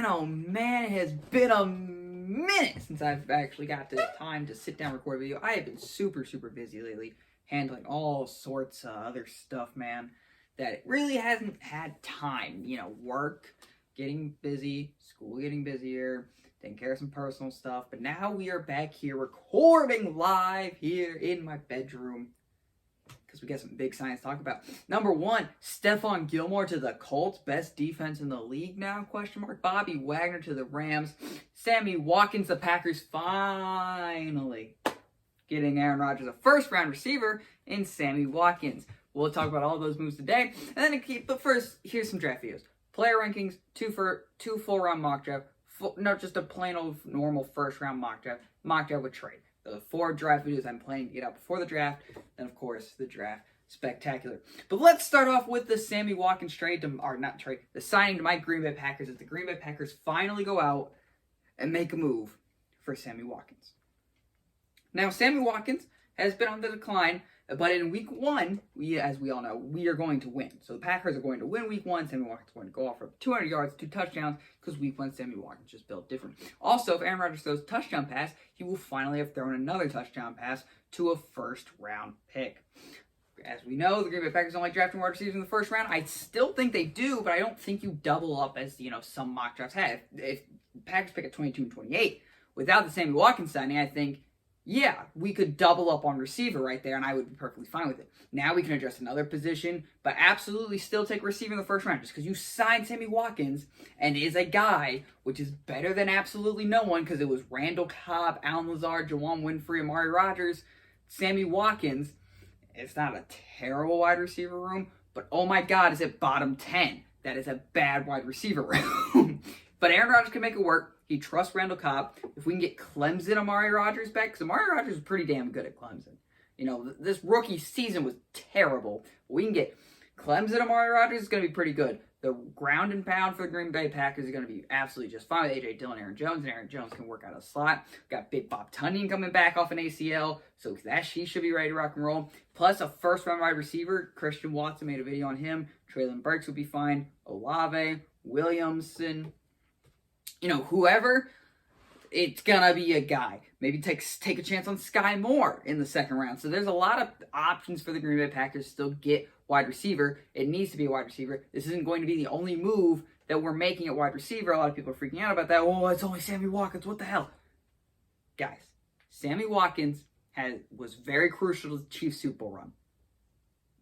oh man, it has been a minute since I've actually got the time to sit down and record a video. I have been super busy lately, handling all sorts of other stuff, man, that it really hasn't had time. You know, work, getting busy, school getting busier, taking care of some personal stuff. But now we are back here recording live here in my bedroom, because we got some big signs to talk about. Number one, Stephon Gilmore to the Colts, best defense in the league now, question mark. Bobby Wagner to the Rams. Sammy Watkins, the Packers finally getting Aaron Rodgers a first-round receiver in Sammy Watkins. We'll talk about all those moves today. And then, but first, here's some draft videos. Player rankings, two full-round mock draft, just a plain old normal first-round mock draft with trade. The 4 draft videos I'm planning to get out before the draft, and of course, the draft spectacular. But let's start off with the Sammy Watkins trade, the signing to my Green Bay Packers, as the Green Bay Packers finally go out and make a move for Sammy Watkins. Now, Sammy Watkins has been on the decline, but in week 1, as we all know, we are going to win. So the Packers are going to win week 1. Sammy Watkins is going to go off for 200 yards, 2 touchdowns, because week 1, Sammy Watkins just built different. Also, if Aaron Rodgers throws a touchdown pass, he will finally have thrown another touchdown pass to a first-round pick. As we know, the Green Bay Packers don't like drafting wide receivers in the first round. I still think they do, but I don't think you double up as, some mock drafts have. If Packers pick at 22 and 28, without the Sammy Watkins signing, I think, yeah, we could double up on receiver right there, and I would be perfectly fine with it. Now we can address another position, but absolutely still take receiver in the first round. Just because you signed Sammy Watkins and is a guy, which is better than absolutely no one, because it was Randall Cobb, Allen Lazard, Juwan Winfrey, Amari Rodgers, Sammy Watkins. It's not a terrible wide receiver room, but oh my God, is it bottom 10? That is a bad wide receiver room. But Aaron Rodgers can make it work. He trusts Randall Cobb. If we can get Clemson Amari Rodgers back, because Amari Rodgers is pretty damn good at Clemson. This rookie season was terrible. We can get Clemson Amari Rodgers, is going to be pretty good. The ground and pound for the Green Bay Packers is going to be absolutely just fine with A.J. Dillon, Aaron Jones, and Aaron Jones can work out a slot. We've got Big Bob Tunyon coming back off an ACL, so he should be ready to rock and roll. Plus a first-round wide receiver. Christian Watson made a video on him. Traylon Burks would be fine. Olave, Williamson, whoever, it's gonna be a guy. Maybe take a chance on Sky Moore in the second round. So there's a lot of options for the Green Bay Packers to still get wide receiver. It needs to be a wide receiver. This isn't going to be the only move that we're making at wide receiver. A lot of people are freaking out about that. Oh, it's only Sammy Watkins. What the hell? Guys, Sammy Watkins was very crucial to the Chiefs Super Bowl run.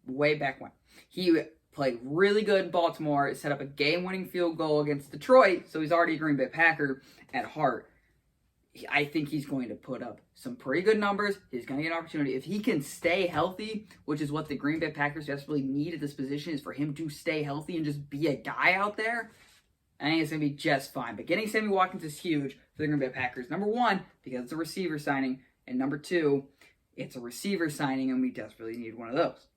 Way back when. He played really good in Baltimore, set up a game-winning field goal against Detroit, so he's already a Green Bay Packer at heart. I think he's going to put up some pretty good numbers. He's going to get an opportunity. If he can stay healthy, which is what the Green Bay Packers desperately need at this position, is for him to stay healthy and just be a guy out there, I think it's going to be just fine. But getting Sammy Watkins is huge for the Green Bay Packers. Number one, because it's a receiver signing, and number two, it's a receiver signing, and we desperately need one of those.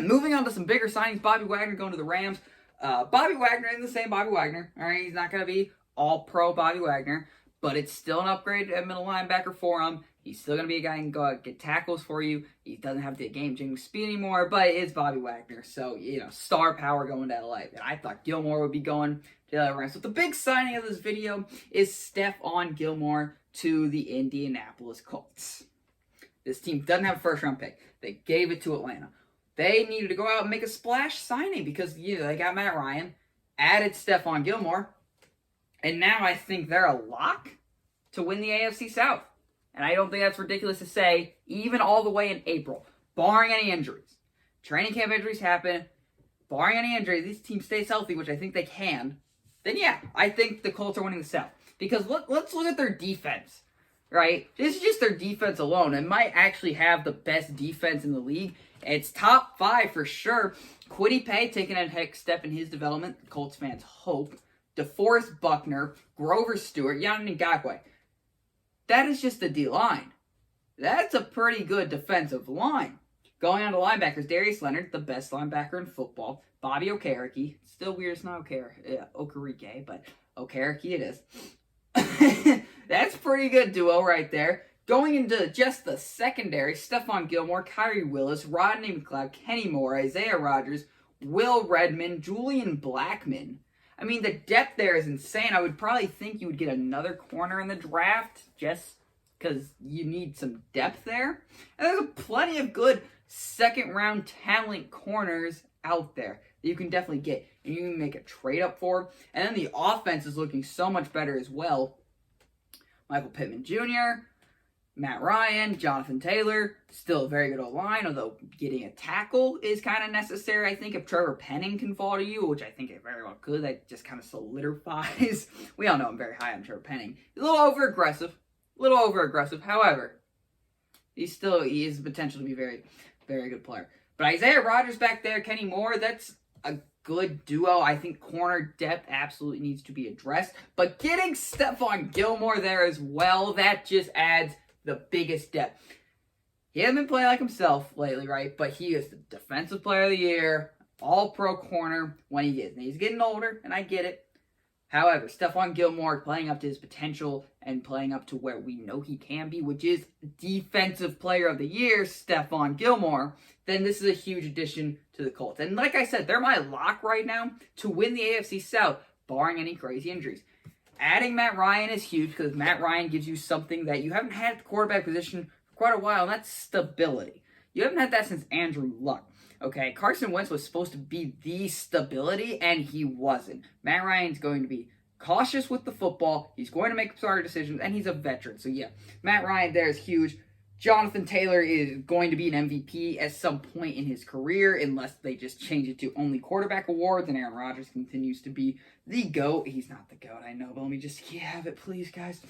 Moving on to some bigger signings, Bobby Wagner going to the Rams. Bobby Wagner isn't the same Bobby Wagner. All right, he's not going to be all-pro Bobby Wagner, but it's still an upgrade at middle linebacker for him. He's still going to be a guy who can go out and get tackles for you. He doesn't have the game-changing speed anymore, but it's Bobby Wagner. So, star power going to LA. And I thought Gilmore would be going to the Rams. So the big signing of this video is Stephon Gilmore to the Indianapolis Colts. This team doesn't have a first-round pick. They gave it to Atlanta. They needed to go out and make a splash signing because they got Matt Ryan, added Stephon Gilmore, and now I think they're a lock to win the AFC South. And I don't think that's ridiculous to say, even all the way in April, barring any injuries. Training camp injuries happen. Barring any injuries, these teams stay healthy, which I think they can. Then yeah, I think the Colts are winning the South. Because let's look at their defense, right? This is just their defense alone. It might actually have the best defense in the league. It's top 5 for sure. Kwity Paye taking a next step in his development. Colts fans hope. DeForest Buckner, Grover Stewart, Yannick Ngakoue. That is just the D-line. That's a pretty good defensive line. Going on to linebackers, Darius Leonard, the best linebacker in football. Bobby Okereke. Still weird, it's not Okereke, but Okereke it is. That's a pretty good duo right there. Going into just the secondary, Stephon Gilmore, Kyrie Willis, Rodney McLeod, Kenny Moore, Isaiah Rodgers, Will Redmond, Julian Blackmon. I mean, the depth there is insane. I would probably think you would get another corner in the draft just because you need some depth there. And there's plenty of good second-round talent corners out there that you can definitely get. And you can make a trade up for. And then the offense is looking so much better as well. Michael Pittman Jr., Matt Ryan, Jonathan Taylor, still a very good O-line, although getting a tackle is kind of necessary. I think if Trevor Penning can fall to you, which I think it very well could, that just kind of solidifies. We all know I'm very high on Trevor Penning. He's a little over-aggressive. However, he is potential to be a very, very good player. But Isaiah Rodgers back there, Kenny Moore, that's a good duo. I think corner depth absolutely needs to be addressed. But getting Stephon Gilmore there as well, that just adds the biggest depth. He hasn't been playing like himself lately, right? But he is the defensive player of the year, all-pro corner when he gets. And he's getting older, and I get it. However, Stephon Gilmore playing up to his potential and playing up to where we know he can be, which is defensive player of the year, Stephon Gilmore, then this is a huge addition to the Colts. And like I said, they're my lock right now to win the AFC South, barring any crazy injuries. Adding Matt Ryan is huge because Matt Ryan gives you something that you haven't had at the quarterback position for quite a while, and that's stability. You haven't had that since Andrew Luck. Okay, Carson Wentz was supposed to be the stability, and he wasn't. Matt Ryan's going to be cautious with the football. He's going to make smart decisions, and he's a veteran. So, yeah, Matt Ryan there is huge. Jonathan Taylor is going to be an MVP at some point in his career, unless they just change it to only quarterback awards, and Aaron Rodgers continues to be the GOAT. He's not the GOAT, I know, but let me just have it, please, guys.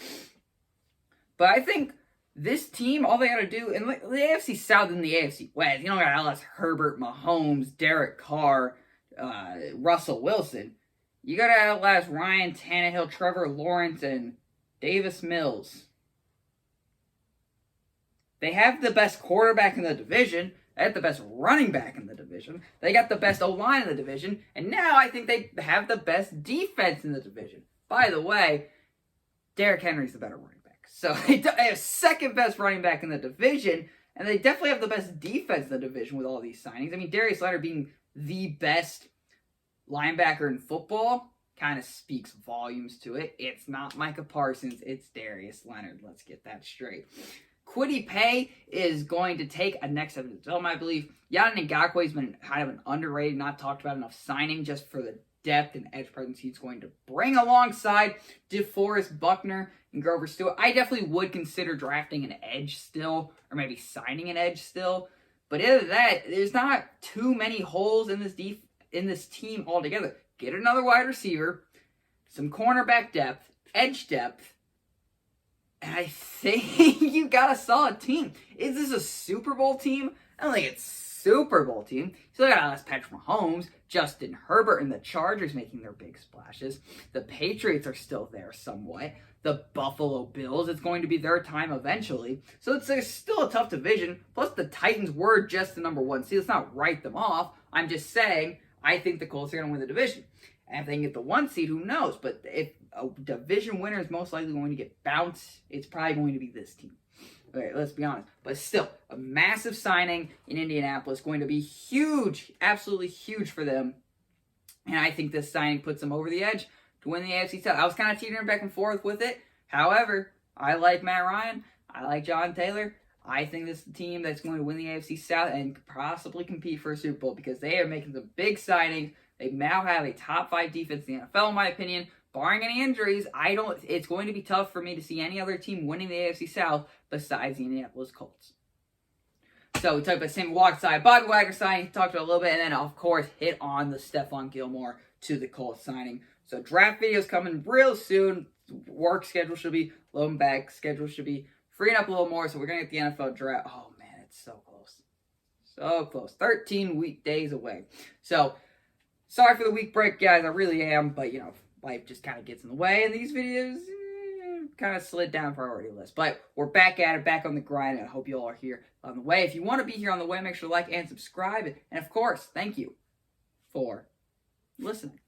But I think this team, all they got to do, and the AFC South and the AFC West, you don't got to outlast Herbert, Mahomes, Derek Carr, Russell Wilson. You got to outlast Ryan Tannehill, Trevor Lawrence, and Davis Mills. They have the best quarterback in the division. They have the best running back in the division. They got the best O-line in the division. And now I think they have the best defense in the division. By the way, Derrick Henry's the better running back. So they have second best running back in the division. And they definitely have the best defense in the division with all these signings. I mean, Darius Leonard being the best linebacker in football kind of speaks volumes to it. It's not Micah Parsons. It's Darius Leonard. Let's get that straight. Kwity Paye is going to take a next step in development, I believe. Yannick Ngakoue has been kind of an underrated, not talked about enough signing just for the depth and edge presence he's going to bring alongside DeForest Buckner and Grover Stewart. I definitely would consider drafting an edge still, or maybe signing an edge still. But other than that, there's not too many holes in this team altogether. Get another wide receiver, some cornerback depth, edge depth, and I think you got a solid team. Is this a Super Bowl team? I don't think it's Super Bowl team. You still got Patrick Mahomes, Justin Herbert, and the Chargers making their big splashes. The Patriots are still there somewhat. The Buffalo Bills, it's going to be their time eventually. So it's still a tough division. Plus the Titans were just the number one seed. Let's not write them off. I'm just saying I think the Colts are going to win the division. And if they can get the one seed, who knows? But if a division winner is most likely going to get bounced, it's probably going to be this team. Okay, let's be honest. But still, a massive signing in Indianapolis, going to be huge, absolutely huge for them. And I think this signing puts them over the edge to win the AFC South. I was kind of teetering back and forth with it. However, I like Matt Ryan. I like John Taylor. I think this is the team that's going to win the AFC South and possibly compete for a Super Bowl because they are making some big signings. They now have a top 5 defense in the NFL, in my opinion. Barring any injuries, it's going to be tough for me to see any other team winning the AFC South besides the Indianapolis Colts. So we talked about Sammy Watkins signing, Bobby Wagner signing, talked about a little bit, and then of course hit on the Stephon Gilmore to the Colts signing. So draft videos coming real soon. Work schedule should be loading back. Schedule should be freeing up a little more. So we're gonna get the NFL draft. Oh man, it's so close, so close. 13 weekdays away. So sorry for the week break, guys. I really am, but life just kind of gets in the way, and these videos kind of slid down priority list. But we're back at it, back on the grind, and I hope you all are here on the way. If you want to be here on the way, make sure to like and subscribe. And of course, thank you for listening.